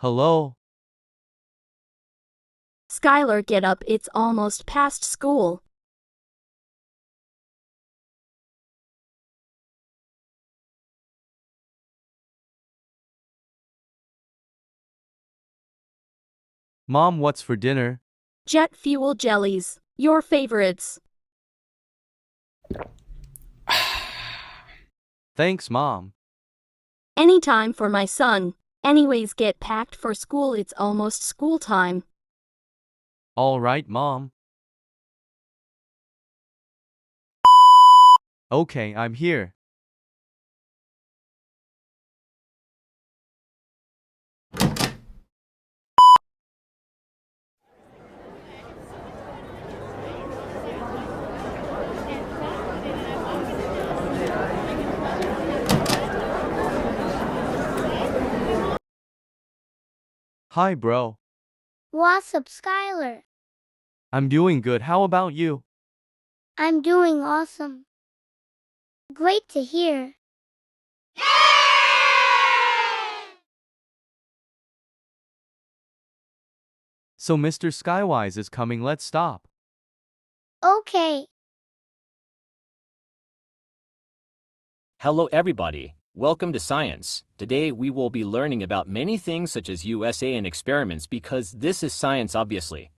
Hello? Skyler, get up, it's almost past school. Mom, what's for dinner? Jet fuel jellies, your favorites. Thanks, Mom. Anytime for my son. Anyways, get packed for school, it's almost school time. All right, Mom. Okay, I'm here. Hi, bro. What's up, Skyler? I'm doing good. How about you? I'm doing awesome. Great to hear. So Mr. Skywise is coming. Let's stop. Okay. Hello everybody, welcome to science. Today we will be learning about many things such as USA and experiments because this is science obviously.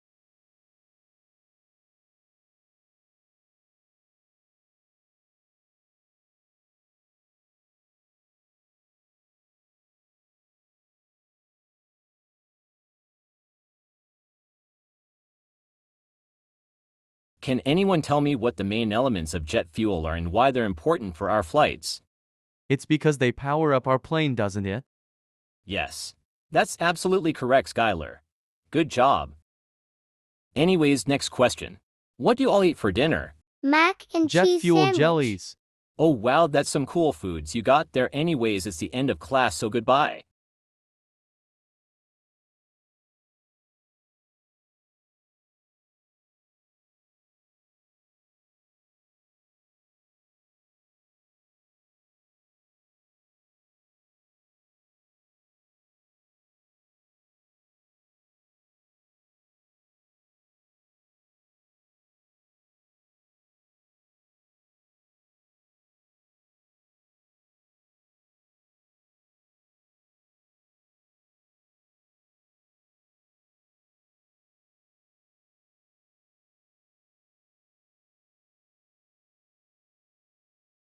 Can anyone tell me what the main elements of jet fuel are and why they're important for our flights? It's because they power up our plane, doesn't it? Yes. That's absolutely correct, Skyler. Good job. Anyways, next question. What do you all eat for dinner? Mac and Jet cheese fuel sandwich. jellies. Oh wow, that's some cool foods you got there. Anyways, it's the end of class, so goodbye.